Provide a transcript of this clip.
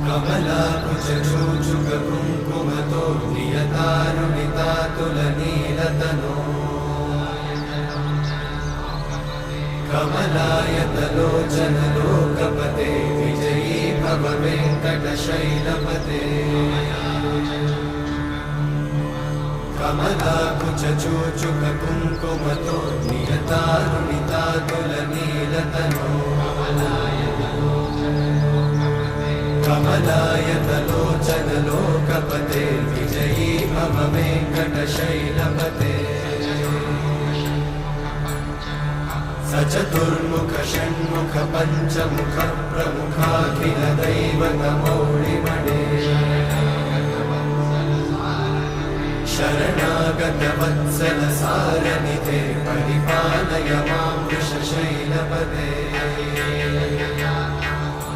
कमलाकुचूचुककुङ्कुमतो नियतारुणितातुलनीलतनो कमलायतलोचनलोकपते विजयी भव वेङ्कटशैलपते कमलाकुचूचुककुङ्कुमतो नियतारुणितातुलनीलतनो कमलायतलोचनलोकपते विजयी भव वेङ्कटशैलपते सचतुर्मुख षण्मुख पञ्चमुख प्रमुखाखिल दैवतमौळिमणे शरणागत वत्सल सार